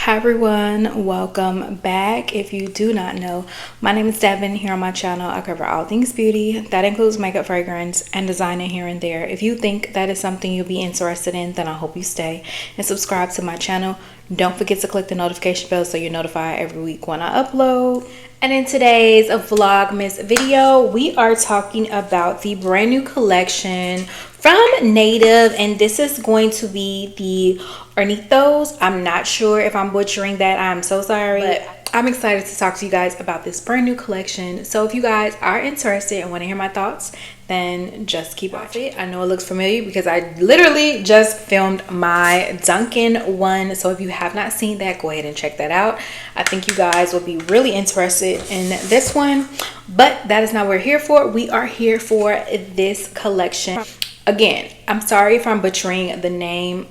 Hi everyone, welcome back. If you do not know, my name is Devon. Here on my channel I cover all things beauty. That includes makeup, fragrance, and designing here and there. If you think that is something you'll be interested in, then I hope you stay and subscribe to my channel. Don't forget to click the notification bell so you're notified every week when I upload. And in today's Vlogmas video, we are talking about the brand new collection from Native, and this is going to be the JARRITOS. I'm not sure if I'm butchering that. I'm so sorry, but I'm excited to talk to you guys about this brand new collection. So if you guys are interested and want to hear my thoughts, then just keep watching. I know it looks familiar because I literally just filmed my Dunkin' one. So if you have not seen that, go ahead and check that out. I think you guys will be really interested in this one, but that is not what we're here for. We are here for this collection. Again, I'm sorry if I'm butchering the name.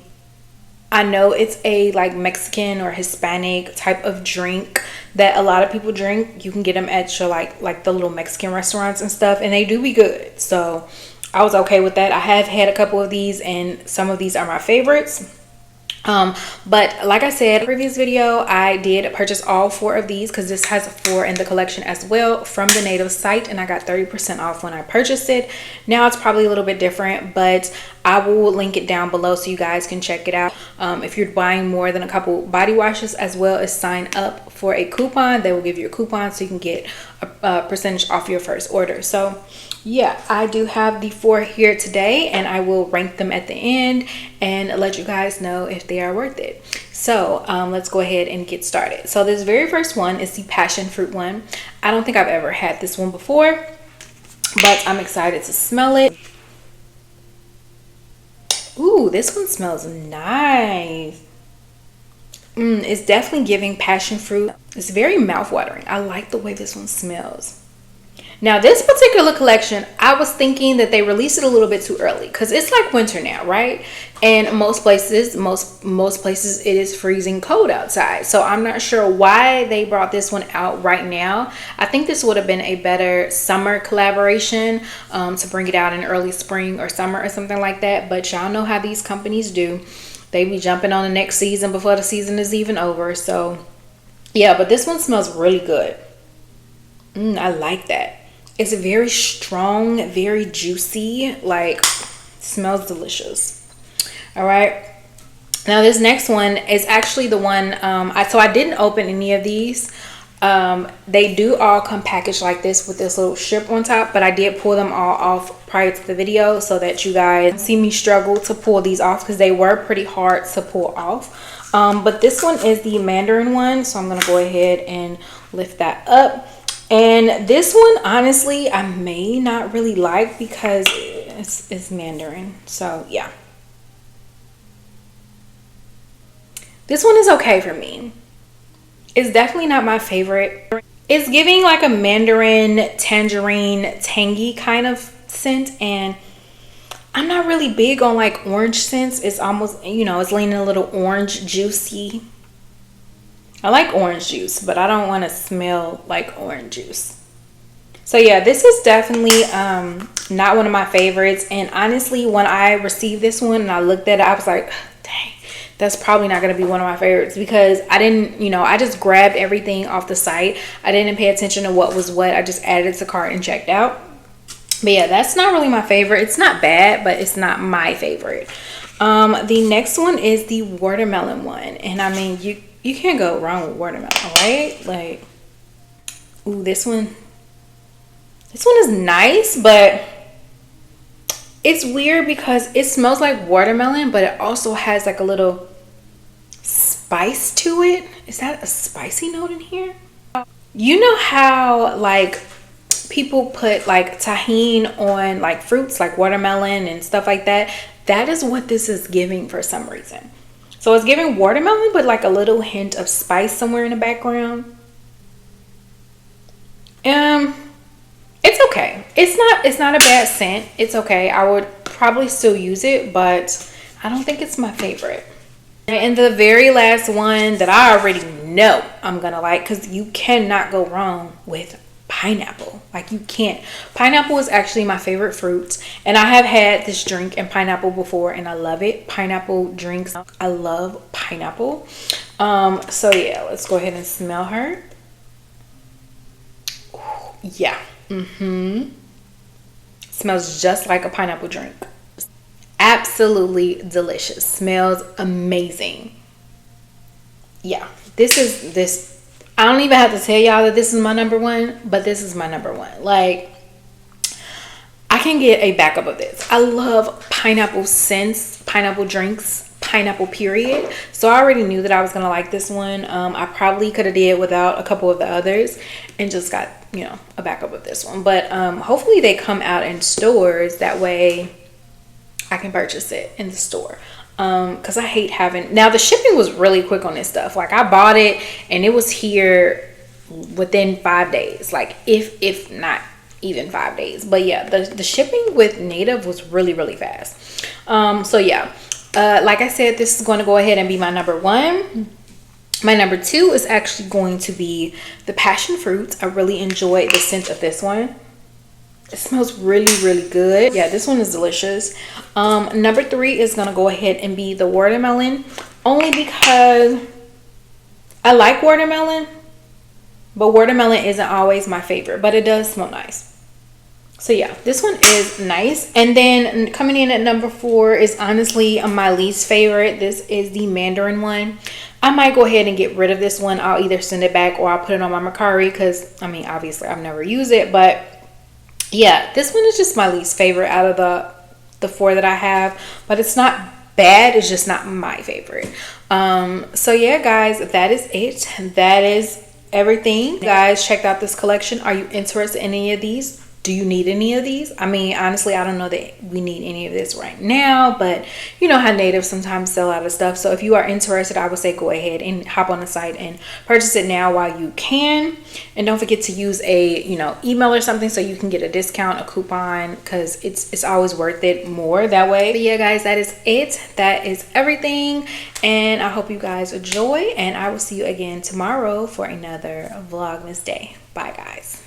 I know it's a like Mexican or Hispanic type of drink that a lot of people drink. You can get them at your like the little Mexican restaurants and stuff, and they do be good. So I was okay with that. I have had a couple of these, and some of these are my favorites. But like I said in the previous video, I did purchase all 4 of these because this has 4 in the collection as well from the Native site, and I got 30% off when I purchased it. Now it's probably a little bit different, but I will link it down below so you guys can check it out. If you're buying more than a couple body washes, as well as sign up for a coupon, they will give you a coupon so you can get a percentage off your first order. So yeah, I do have the 4 here today, and I will rank them at the end and let you guys know if they are worth it. So let's go ahead and get started. So this very first one is the passion fruit one. I don't think I've ever had this one before, but I'm excited to smell it. Ooh, this one smells nice. It's definitely giving passion fruit. It's very mouth-watering. I like the way this one smells. Now this particular collection, I was thinking that they released it a little bit too early because it's like winter now, right? And most places it is freezing cold outside. So I'm not sure why they brought this one out right now. I think this would have been a better summer collaboration, to bring it out in early spring or summer or something like that. But y'all know how these companies do. They be jumping on the next season before the season is even over. So yeah, but this one smells really good. I like that. It's very strong, very juicy, like smells delicious. All right, now this next one is actually the one so I didn't open any of these. They do all come packaged like this with this little strip on top, but I did pull them all off prior to the video so that you guys see me struggle to pull these off because they were pretty hard to pull off. But this one is the Mandarin one, so I'm gonna go ahead and lift that up. And this one, honestly, I may not really like because it's Mandarin. So yeah, this one is okay for me. It's definitely not my favorite. It's giving like a Mandarin, tangerine, tangy kind of scent, and I'm not really big on like orange scents. It's almost, you know, it's leaning a little orange juicy. I like orange juice, but I don't want to smell like orange juice. So yeah, this is definitely not one of my favorites. And honestly, when I received this one and I looked at it, I was like, dang, that's probably not going to be one of my favorites because I didn't, you know, I just grabbed everything off the site. I didn't pay attention to what was what. I just added it to cart and checked out. But yeah, that's not really my favorite. It's not bad, but it's not my favorite. The next one is the watermelon one. And I mean, you can't go wrong with watermelon, right? Like, ooh, this one is nice, but it's weird because it smells like watermelon, but it also has like a little spice to it. Is that a spicy note in here? You know how like people put like tahini on like fruits like watermelon and stuff like that? That is what this is giving for some reason. So it's giving watermelon, but like a little hint of spice somewhere in the background. It's okay. It's not a bad scent. It's okay. I would probably still use it, but I don't think it's my favorite. And the very last one that I already know I'm gonna like, because you cannot go wrong with pineapple. Like, you can't. Pineapple is actually my favorite fruit, and I have had this drink in pineapple before, and I love it. Pineapple drinks, I love pineapple. So yeah, let's go ahead and smell her. Yeah. Smells just like a pineapple drink. Absolutely delicious. Smells amazing. Yeah, this I don't even have to tell y'all that this is my number one, but this is my number one. Like, I can get a backup of this. I love pineapple scents, pineapple drinks, pineapple period. So I already knew that I was gonna like this one. I probably could have did without a couple of the others and just got, you know, a backup of this one. But hopefully they come out in stores, that way I can purchase it in the store. Because I hate having, now the shipping was really quick on this stuff. Like, I bought it and it was here within 5 days, like if not even 5 days. But yeah, the shipping with Native was really fast. So yeah, like I said, this is going to go ahead and be my number one. My number two is actually going to be the passion fruit. I really enjoyed the scent of this one. It smells really good. Yeah, this one is delicious. Number three is gonna go ahead and be the watermelon, only because I like watermelon, but watermelon isn't always my favorite, but it does smell nice. So yeah, this one is nice. And then coming in at number four is honestly my least favorite. This is the mandarin one. I might go ahead and get rid of this one. I'll either send it back or I'll put it on my Mercari, because I mean, obviously I've never used it, but yeah, this one is just my least favorite out of the four that I have. But it's not bad, it's just not my favorite. So yeah, guys, that is it. That is everything. You guys checked out this collection. Are you interested in any of these? Do you need any of these? I mean, honestly, I don't know that we need any of this right now, but you know how Native sometimes sell out of stuff. So if you are interested, I would say go ahead and hop on the site and purchase it now while you can. And don't forget to use a, you know, email or something so you can get a discount, a coupon, because it's always worth it more that way. But yeah, guys, that is it. That is everything. And I hope you guys enjoy, and I will see you again tomorrow for another Vlogmas day. Bye, guys.